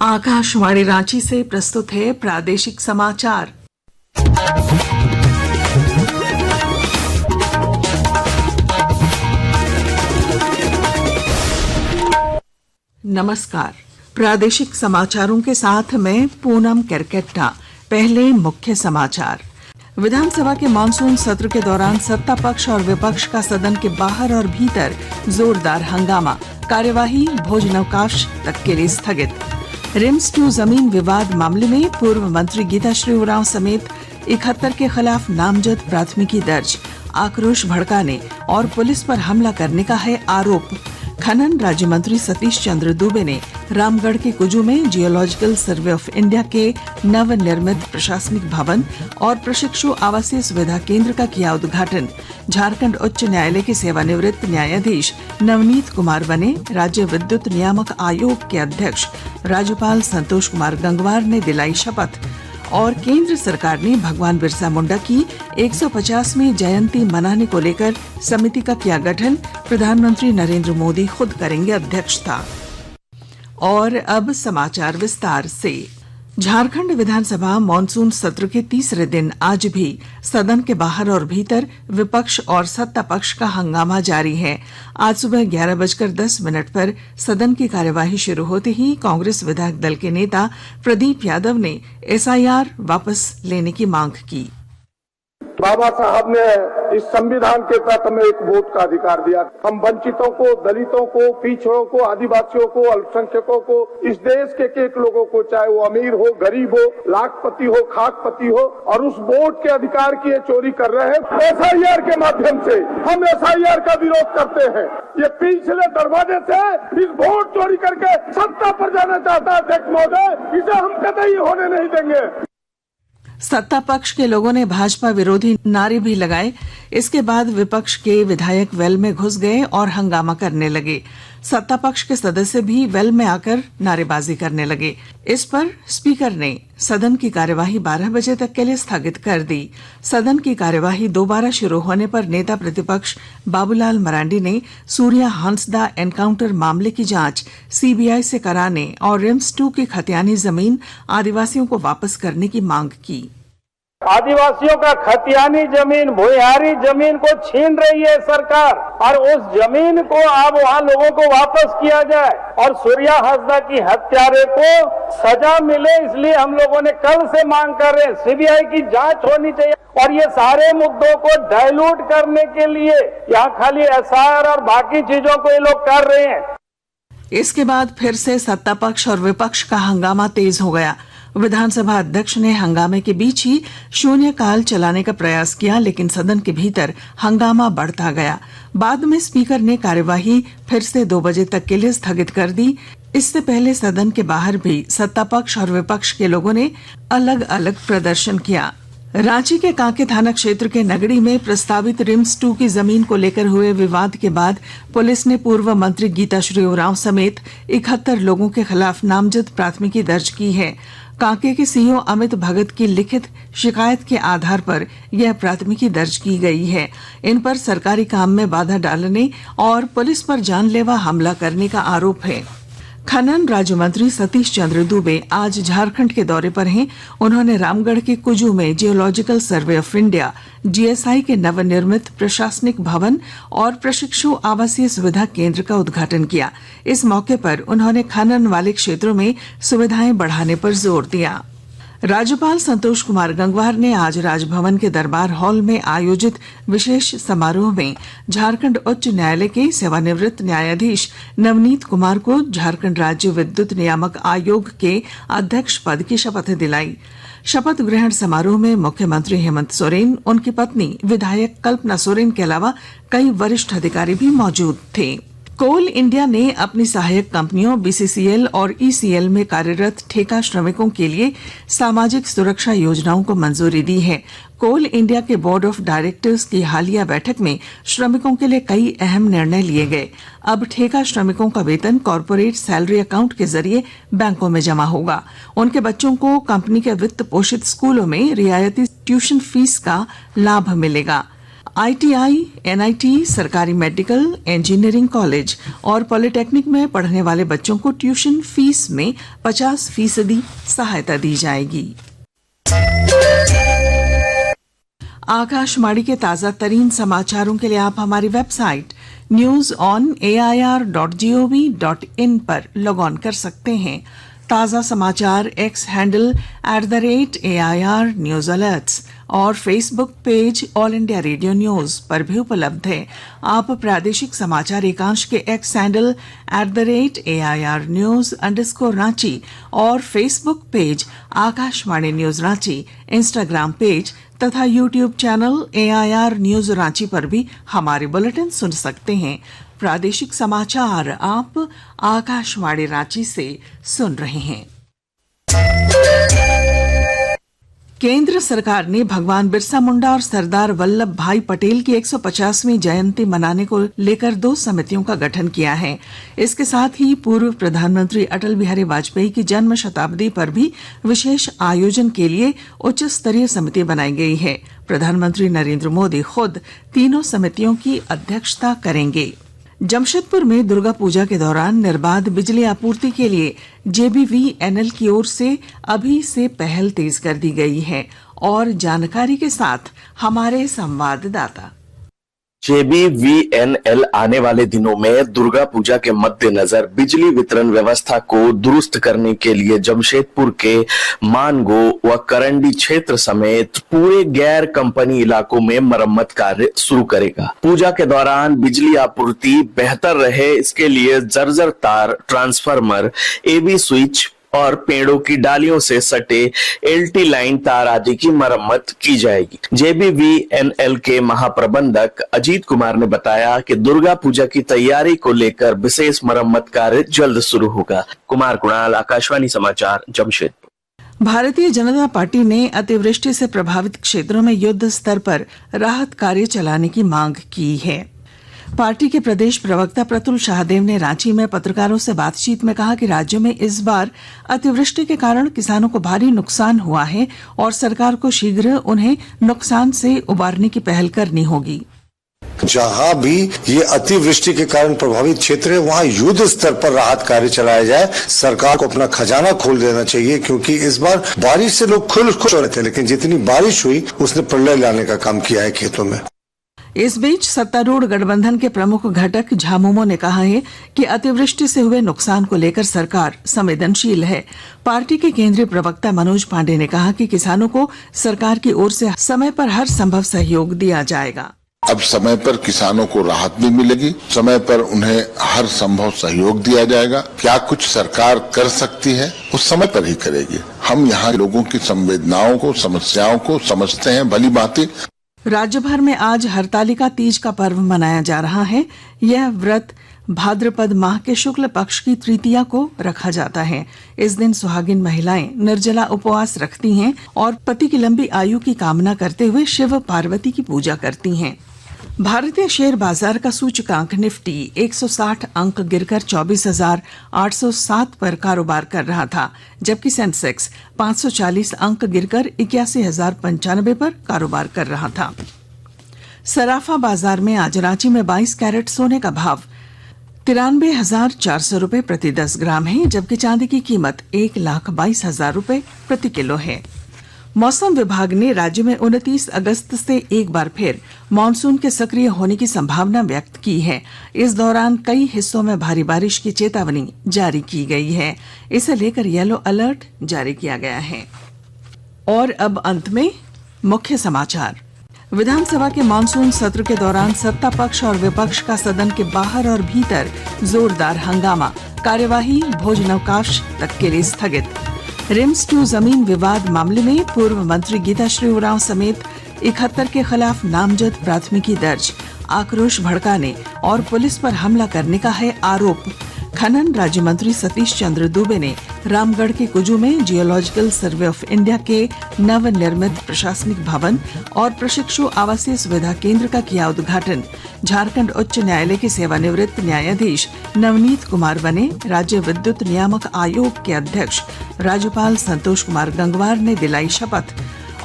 आकाशवाणी रांची से प्रस्तुत है प्रादेशिक समाचार। नमस्कार, प्रादेशिक समाचारों के साथ मैं पूनम केरकेट्टा। पहले मुख्य समाचार। विधानसभा के मानसून सत्र के दौरान सत्ता पक्ष और विपक्ष का सदन के बाहर और भीतर जोरदार हंगामा। कार्यवाही भोजनावकाश तक के लिए स्थगित। रिम्स 2 जमीन विवाद मामले में पूर्व मंत्री गीताश्री उरांव समेत 71 के खिलाफ नामजद प्राथमिकी दर्ज। आक्रोश भड़काने और पुलिस पर हमला करने का है आरोप। खनन राज्य मंत्री सतीश चंद्र दूबे ने रामगढ़ के कुजू में जियोलॉजिकल सर्वे ऑफ इंडिया के नवनिर्मित प्रशासनिक भवन और प्रशिक्षु आवासीय सुविधा केंद्र का किया उद्घाटन। झारखंड उच्च न्यायालय के सेवानिवृत्त न्यायाधीश नवनीत कुमार बने राज्य विद्युत नियामक आयोग के अध्यक्ष। राज्यपाल संतोष कुमार गंगवार ने दिलाई शपथ। और केंद्र सरकार ने भगवान बिरसा मुंडा की 150वीं जयंती मनाने को लेकर समिति का किया गठन। प्रधानमंत्री नरेंद्र मोदी खुद करेंगे अध्यक्षता। और अब समाचार विस्तार से। झारखंड विधानसभा मानसून सत्र के तीसरे दिन आज भी सदन के बाहर और भीतर विपक्ष और सत्ता पक्ष का हंगामा जारी है। आज सुबह 11:10 पर सदन की कार्यवाही शुरू होते ही कांग्रेस विधायक दल के नेता प्रदीप यादव ने एसआईआर वापस लेने की मांग की। बाबा साहब ने इस संविधान के तहत हमें एक वोट का अधिकार दिया। हम वंचितों को, दलितों को, पिछड़ों को, आदिवासियों को, अल्पसंख्यकों को, इस देश के एक लोगों को, चाहे वो अमीर हो, गरीब हो, लाखपति हो, खाकपति हो, और उस वोट के अधिकार की ये चोरी कर रहे हैं। एसआईआर के माध्यम से हम एसआईआर का विरोध करते हैं। ये पिछले दरवाजे से इस वोट चोरी करके सत्ता पर जाना चाहता है अध्यक्ष महोदय, इसे हम कतई होने नहीं देंगे। सत्ता पक्ष के लोगों ने भाजपा विरोधी नारे भी लगाए। इसके बाद विपक्ष के विधायक वेल में घुस गए और हंगामा करने लगे। सत्ता पक्ष के सदस्य भी वेल में आकर नारेबाजी करने लगे। इस पर स्पीकर ने सदन की कार्यवाही 12 बजे तक के लिए स्थगित कर दी। सदन की कार्यवाही दोबारा शुरू होने पर नेता प्रतिपक्ष बाबूलाल मरांडी ने सूर्या हंसदा एनकाउंटर मामले की जांच सीबीआई से कराने और रिम्स 2 की खतियानी जमीन आदिवासियों को वापस करने की मांग की। आदिवासियों का खतियानी जमीन, भूयारी जमीन को छीन रही है सरकार, और उस जमीन को अब वहाँ लोगों को वापस किया जाए और सूर्या हंसदा की हत्यारे को सजा मिले। इसलिए हम लोगों ने कल से मांग कर रहे हैं सीबीआई की जांच होनी चाहिए। और ये सारे मुद्दों को डाइल्यूट करने के लिए यहाँ खाली एसआईआर और बाकी चीजों को ये लोग कर रहे हैं। इसके बाद फिर से सत्ता पक्ष और विपक्ष का हंगामा तेज हो गया। विधानसभा अध्यक्ष ने हंगामे के बीच ही शून्यकाल चलाने का प्रयास किया, लेकिन सदन के भीतर हंगामा बढ़ता गया। बाद में स्पीकर ने कार्यवाही फिर से 2 बजे तक के लिए स्थगित कर दी। इससे पहले सदन के बाहर भी सत्ता पक्ष और विपक्ष के लोगों ने अलग अलग प्रदर्शन किया। रांची के कांके थाना क्षेत्र के नगड़ी में प्रस्तावित रिम्स 2 की जमीन को लेकर हुए विवाद के बाद पुलिस ने पूर्व मंत्री गीताश्री उरांव समेत 71 लोगों के खिलाफ नामजद प्राथमिकी दर्ज की है। कांके के सीईओ अमित भगत की लिखित शिकायत के आधार पर यह प्राथमिकी दर्ज की गई है। इन पर सरकारी काम में बाधा डालने और पुलिस पर जानलेवा हमला करने का आरोप है। खनन राज्य मंत्री सतीश चंद्र दूबे आज झारखंड के दौरे पर हैं। उन्होंने रामगढ़ के कुजू में geological survey of India GSI के नवनिर्मित प्रशासनिक भवन और प्रशिक्षु आवासीय सुविधा केंद्र का उद्घाटन किया। इस मौके पर उन्होंने खनन वाले क्षेत्रों में सुविधाएं बढ़ाने पर जोर दिया। राज्यपाल संतोष कुमार गंगवार ने आज राजभवन के दरबार हॉल में आयोजित विशेष समारोह में झारखंड उच्च न्यायालय के सेवानिवृत्त न्यायाधीश नवनीत कुमार को झारखंड राज्य विद्युत नियामक आयोग के अध्यक्ष पद की शपथ दिलाई। शपथ ग्रहण समारोह में मुख्यमंत्री हेमंत सोरेन, उनकी पत्नी विधायक कल्पना सोरेन के अलावा कई वरिष्ठ अधिकारी भी मौजूद थे। कोल इंडिया ने अपनी सहायक कंपनियों बीसीसीएल और ईसीएल में कार्यरत ठेका श्रमिकों के लिए सामाजिक सुरक्षा योजनाओं को मंजूरी दी है। कोल इंडिया के बोर्ड ऑफ डायरेक्टर्स की हालिया बैठक में श्रमिकों के लिए कई अहम निर्णय लिए गए। अब ठेका श्रमिकों का वेतन कॉर्पोरेट सैलरी अकाउंट के जरिए बैंकों में जमा होगा। उनके बच्चों को कंपनी के वित्त पोषित स्कूलों में रियायती ट्यूशन फीस का लाभ मिलेगा। ITI, NIT, सरकारी मेडिकल, इंजीनियरिंग कॉलेज और पॉलिटेक्निक में पढ़ने वाले बच्चों को ट्यूशन फीस में 50% सहायता दी जाएगी। आकाशवाणी के ताजा तरीन समाचारों के लिए आप हमारी वेबसाइट news.on.air.gov.in पर लॉग ऑन कर सकते हैं। ताजा समाचार X handle @AIR news alerts और Facebook page All India Radio News पर भी उपलब्ध है। आप प्रादेशिक समाचार एकांश के एक्स हैंडल @AIR news_रांची और Facebook page Akashvani News Ranchi, Instagram page तथा YouTube channel AIR News Ranchi पर भी हमारे बुलेटिन सुन सकते हैं। प्रादेशिक समाचार आप आकाशवाणी रांची से सुन रहे हैं। केंद्र सरकार ने भगवान बिरसा मुंडा और सरदार वल्लभ भाई पटेल की 150वीं जयंती मनाने को लेकर 2 समितियों का गठन किया है। इसके साथ ही पूर्व प्रधानमंत्री अटल बिहारी वाजपेयी की जन्म शताब्दी पर भी विशेष आयोजन के लिए उच्च स्तरीय समिति बनाई गई है। प्रधानमंत्री नरेंद्र मोदी खुद तीनों समितियों की अध्यक्षता करेंगे। जमशेदपुर में दुर्गा पूजा के दौरान निर्बाध बिजली आपूर्ति के लिए JBVNL की ओर से अभी से पहल तेज कर दी गई है। और जानकारी के साथ हमारे संवाददाता। JBVNL आने वाले दिनों में दुर्गा पूजा के मद्देनजर बिजली वितरण व्यवस्था को दुरुस्त करने के लिए जमशेदपुर के मानगो व करंडी क्षेत्र समेत पूरे गैर कंपनी इलाकों में मरम्मत कार्य शुरू करेगा। पूजा के दौरान बिजली आपूर्ति बेहतर रहे, इसके लिए जर्जर तार, ट्रांसफार्मर, AB स्विच और पेड़ों की डालियों से सटे LT लाइन तार आदि की मरम्मत की जाएगी। JBVNL के महाप्रबंधक अजीत कुमार ने बताया कि दुर्गा पूजा की तैयारी को लेकर विशेष मरम्मत कार्य जल्द शुरू होगा। कुमार कुणाल, आकाशवाणी समाचार, जमशेदपुर। भारतीय जनता पार्टी ने अतिवृष्टि से प्रभावित क्षेत्रों में युद्ध स्तर पर राहत कार्य चलाने की मांग की है। पार्टी के प्रदेश प्रवक्ता प्रतुल शाहदेव ने रांची में पत्रकारों से बातचीत में कहा कि राज्य में इस बार अतिवृष्टि के कारण किसानों को भारी नुकसान हुआ है और सरकार को शीघ्र उन्हें नुकसान से उबारने की पहल करनी होगी। जहां भी ये अतिवृष्टि के कारण प्रभावित क्षेत्र है वहां युद्ध स्तर पर राहत कार्य चलाया जाए। सरकार को अपना खजाना खोल देना चाहिए, क्योंकि इस बार बारिश से लोग खुश हो रहे थे, लेकिन जितनी बारिश हुई उसने प्रलय लाने का काम किया है खेतों में। इस बीच सत्तारूढ़ गठबंधन के प्रमुख घटक झामुमो ने कहा है कि अतिवृष्टि से हुए नुकसान को लेकर सरकार संवेदनशील है। पार्टी के केंद्रीय प्रवक्ता मनोज पांडे ने कहा कि किसानों को सरकार की ओर से समय पर हर संभव सहयोग दिया जाएगा। अब समय पर किसानों को राहत भी मिलेगी, समय पर उन्हें हर संभव सहयोग दिया जाएगा। क्या कुछ सरकार कर सकती है, उस समय पर ही करेगी। हम यहाँ लोगों की संवेदनाओं को, समस्याओं को समझते हैं भली भांति। राज्य भर में आज हरतालिका तीज का पर्व मनाया जा रहा है। यह व्रत भाद्रपद माह के शुक्ल पक्ष की तृतीया को रखा जाता है। इस दिन सुहागिन महिलाएं निर्जला उपवास रखती हैं और पति की लंबी आयु की कामना करते हुए शिव पार्वती की पूजा करती हैं। भारतीय शेयर बाजार का सूचकांक निफ्टी 160 अंक गिरकर 24,807 पर कारोबार कर रहा था, जबकि सेंसेक्स 540 अंक गिरकर 81,095 पर कारोबार कर रहा था। सराफा बाजार में आज रांची में 22 कैरेट सोने का भाव 93,400 रुपए प्रति 10 ग्राम है, जबकि चांदी की कीमत 1,22,000 रुपए प्रति किलो है। मौसम विभाग ने राज्य में 29 अगस्त से एक बार फिर मानसून के सक्रिय होने की संभावना व्यक्त की है। इस दौरान कई हिस्सों में भारी बारिश की चेतावनी जारी की गई है। इसे लेकर येलो अलर्ट जारी किया गया है। और अब अंत में मुख्य समाचार। विधानसभा के मानसून सत्र के दौरान सत्ता पक्ष और विपक्ष का सदन के बाहर और भीतर जोरदार हंगामा, कार्यवाही भोजनावकाश तक के लिए स्थगित। रिम्स 2 जमीन विवाद मामले में पूर्व मंत्री गीताश्री उरांव समेत 71 के खिलाफ नामजद प्राथमिकी दर्ज, आक्रोश भड़काने और पुलिस पर हमला करने का है आरोप। खनन राज्य मंत्री सतीश चंद्र दुबे ने रामगढ़ के कुजू में जियोलॉजिकल सर्वे ऑफ इंडिया के नवनिर्मित प्रशासनिक भवन और प्रशिक्षु आवासीय सुविधा केंद्र का किया उद्घाटन। झारखंड उच्च न्यायालय के सेवानिवृत्त न्यायाधीश नवनीत कुमार बने राज्य विद्युत नियामक आयोग के अध्यक्ष। राज्यपाल संतोष कुमार गंगवार ने दिलाई शपथ।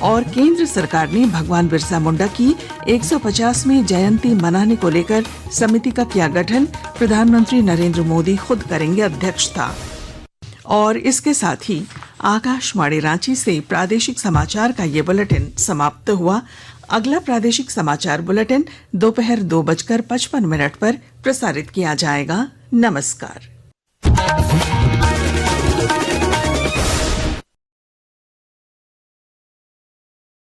और केंद्र सरकार ने भगवान बिरसा मुंडा की 150वीं जयंती मनाने को लेकर समिति का किया गठन, प्रधानमंत्री नरेंद्र मोदी खुद करेंगे अध्यक्षता। और इसके साथ ही आकाशवाणी रांची से प्रादेशिक समाचार का ये बुलेटिन समाप्त हुआ। अगला प्रादेशिक समाचार बुलेटिन दोपहर 2:55 पर प्रसारित किया जाएगा। नमस्कार।